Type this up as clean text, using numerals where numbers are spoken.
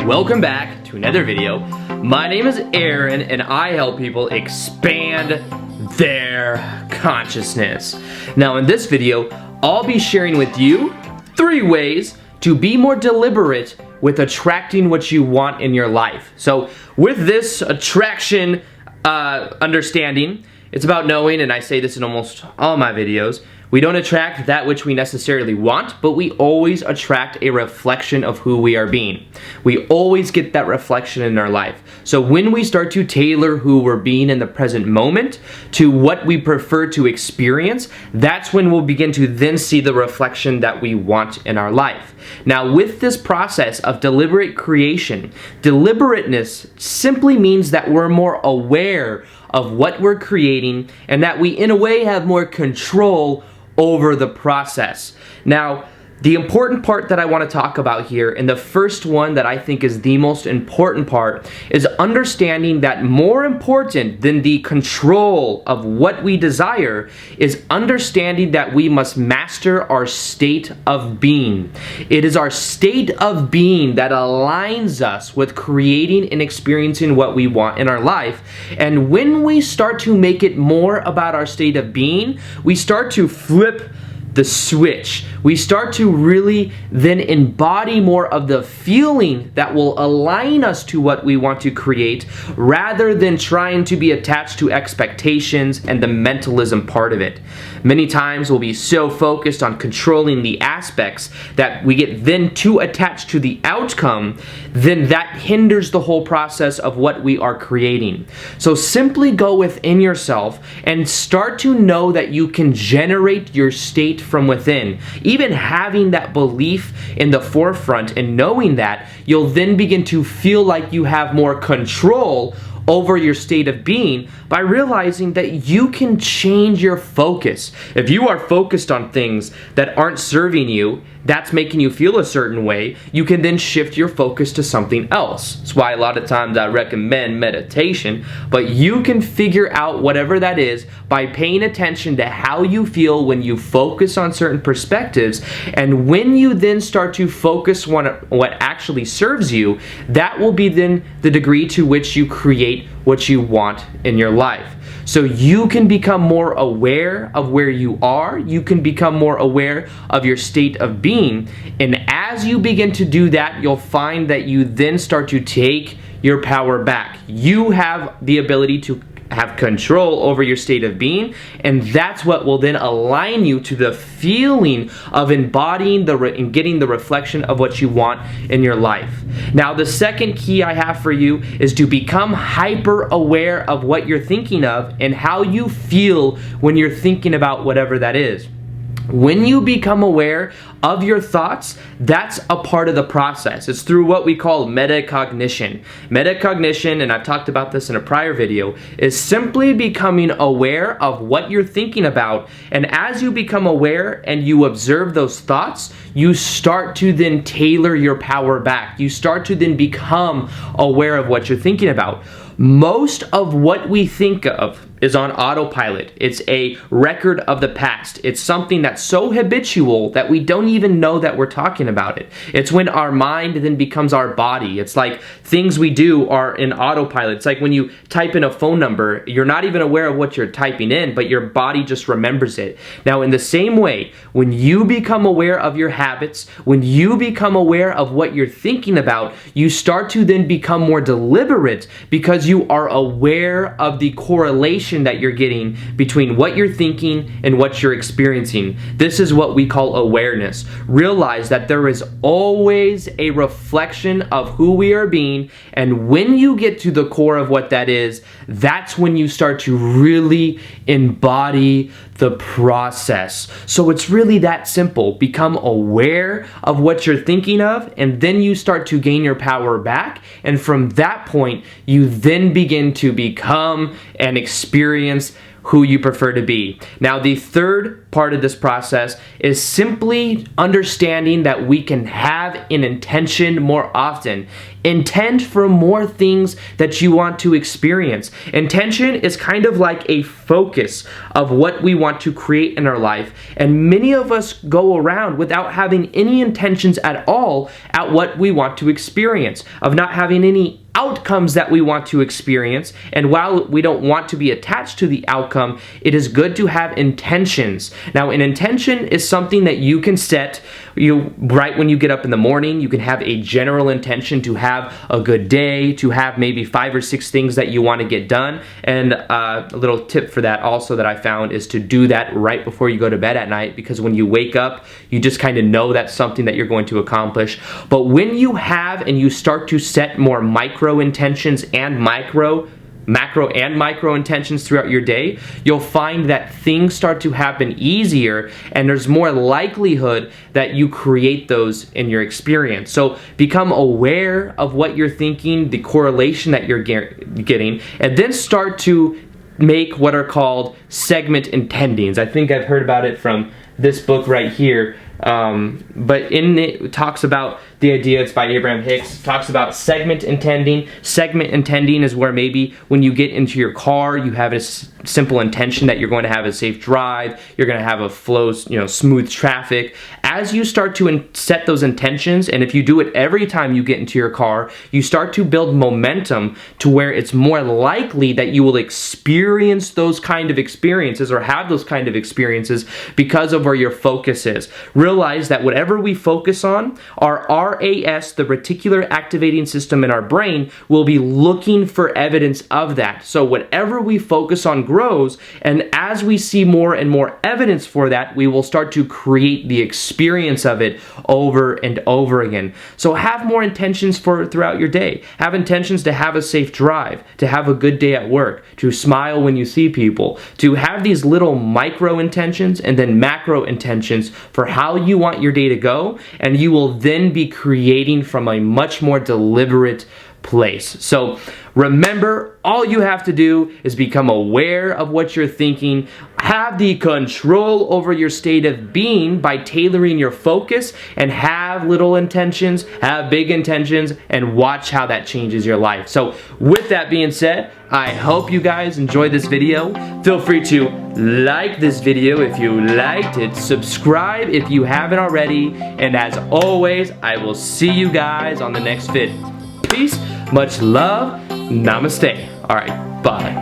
welcome back to another video. My name is Aaron and I help people expand their consciousness. Now in this video, I'll be sharing with you 3 ways to be more deliberate with attracting what you want in your life. So with this attraction understanding, it's about knowing, and I say this in almost all my videos, we don't attract that which we necessarily want, but we always attract a reflection of who we are being. We always get that reflection in our life. So when we start to tailor who we're being in the present moment to what we prefer to experience, that's when we'll begin to then see the reflection that we want in our life. Now with this process of deliberate creation, deliberateness simply means that we're more aware of what we're creating and that we in a way have more control over the process. Now, the important part that I want to talk about here, and the first one that I think is the most important part, is understanding that more important than the control of what we desire is understanding that we must master our state of being. It is our state of being that aligns us with creating and experiencing what we want in our life. And when we start to make it more about our state of being, we start to flip the switch. We start to really then embody more of the feeling that will align us to what we want to create rather than trying to be attached to expectations and the mentalism part of it. Many times we'll be so focused on controlling the aspects that we get then too attached to the outcome, then that hinders the whole process of what we are creating. So simply go within yourself and start to know that you can generate your state from within. Even having that belief in the forefront and knowing that, you'll then begin to feel like you have more control over your state of being by realizing that you can change your focus. If you are focused on things that aren't serving you, that's making you feel a certain way, you can then shift your focus to something else. That's why a lot of times I recommend meditation, but you can figure out whatever that is by paying attention to how you feel when you focus on certain perspectives, and when you then start to focus on what actually serves you, that will be then the degree to which you create what you want in your life. So you can become more aware of where you are, you can become more aware of your state of being, and as you begin to do that, you'll find that you then start to take your power back. You have the ability to have control over your state of being, and that's what will then align you to the feeling of embodying and getting the reflection of what you want in your life. Now the second key I have for you is to become hyper aware of what you're thinking of and how you feel when you're thinking about whatever that is. When you become aware of your thoughts, that's a part of the process. It's through what we call metacognition. Metacognition, and I've talked about this in a prior video, is simply becoming aware of what you're thinking about. And as you become aware and you observe those thoughts, you start to then tailor your power back. You start to then become aware of what you're thinking about. Most of what we think of is on autopilot. It's a record of the past. It's something that's so habitual that we don't even know that we're talking about it. It's when our mind then becomes our body. It's like things we do are in autopilot. It's like when you type in a phone number, you're not even aware of what you're typing in, but your body just remembers it. Now in the same way, when you become aware of your habits, when you become aware of what you're thinking about, you start to then become more deliberate because you are aware of the correlation that you're getting between what you're thinking and what you're experiencing. This is what we call awareness. Realize that there is always a reflection of who we are being, and when you get to the core of what that is, that's when you start to really embody the process. So it's really that simple. Become aware of what you're thinking of, and then you start to gain your power back, and from that point you then begin to become and experience who you prefer to be. Now, the third part of this process is simply understanding that we can have an intention more often. Intend for more things that you want to experience. Intention is kind of like a focus of what we want to create in our life, and many of us go around without having any intentions at all at what we want to experience, of not having any outcomes that we want to experience. And while we don't want to be attached to the outcome, it is good to have intentions. Now, an intention is something that you can set right when you get up in the morning. You can have a general intention to have a good day, to have maybe 5 or 6 things that you want to get done. And a little tip for that also that I found is to do that right before you go to bed at night, because when you wake up, you just kind of know that's something that you're going to accomplish. But when you have and you start to set more micro intentions and macro and micro intentions throughout your day, you'll find that things start to happen easier, and there's more likelihood that you create those in your experience. So become aware of what you're thinking, the correlation that you're getting, and then start to make what are called segment intendings. I think I've heard about it from this book right here. But in it talks about the idea, it's by Abraham Hicks, talks about segment intending. Segment intending is where maybe when you get into your car, you have a simple intention that you're going to have a safe drive, you're going to have a flow, smooth traffic. As you start to set those intentions, and if you do it every time you get into your car, you start to build momentum to where it's more likely that you will experience those kind of experiences or have those kind of experiences because of where your focus is. Realize that whatever we focus on, our RAS, the reticular activating system in our brain, will be looking for evidence of that. So whatever we focus on grows, and as we see more and more evidence for that, we will start to create the experience of it over and over again. So have more intentions throughout your day. Have intentions to have a safe drive, to have a good day at work, to smile when you see people, to have these little micro intentions and then macro intentions for how you want your day to go, and you will then be creating from a much more deliberate place. So remember, all you have to do is become aware of what you're thinking, have the control over your state of being by tailoring your focus, and have little intentions, have big intentions, and watch how that changes your life. So with that being said, I hope you guys enjoyed this video. Feel free to like this video if you liked it, subscribe if you haven't already, and as always, I will see you guys on the next vid. Peace, much love, namaste. All right, bye.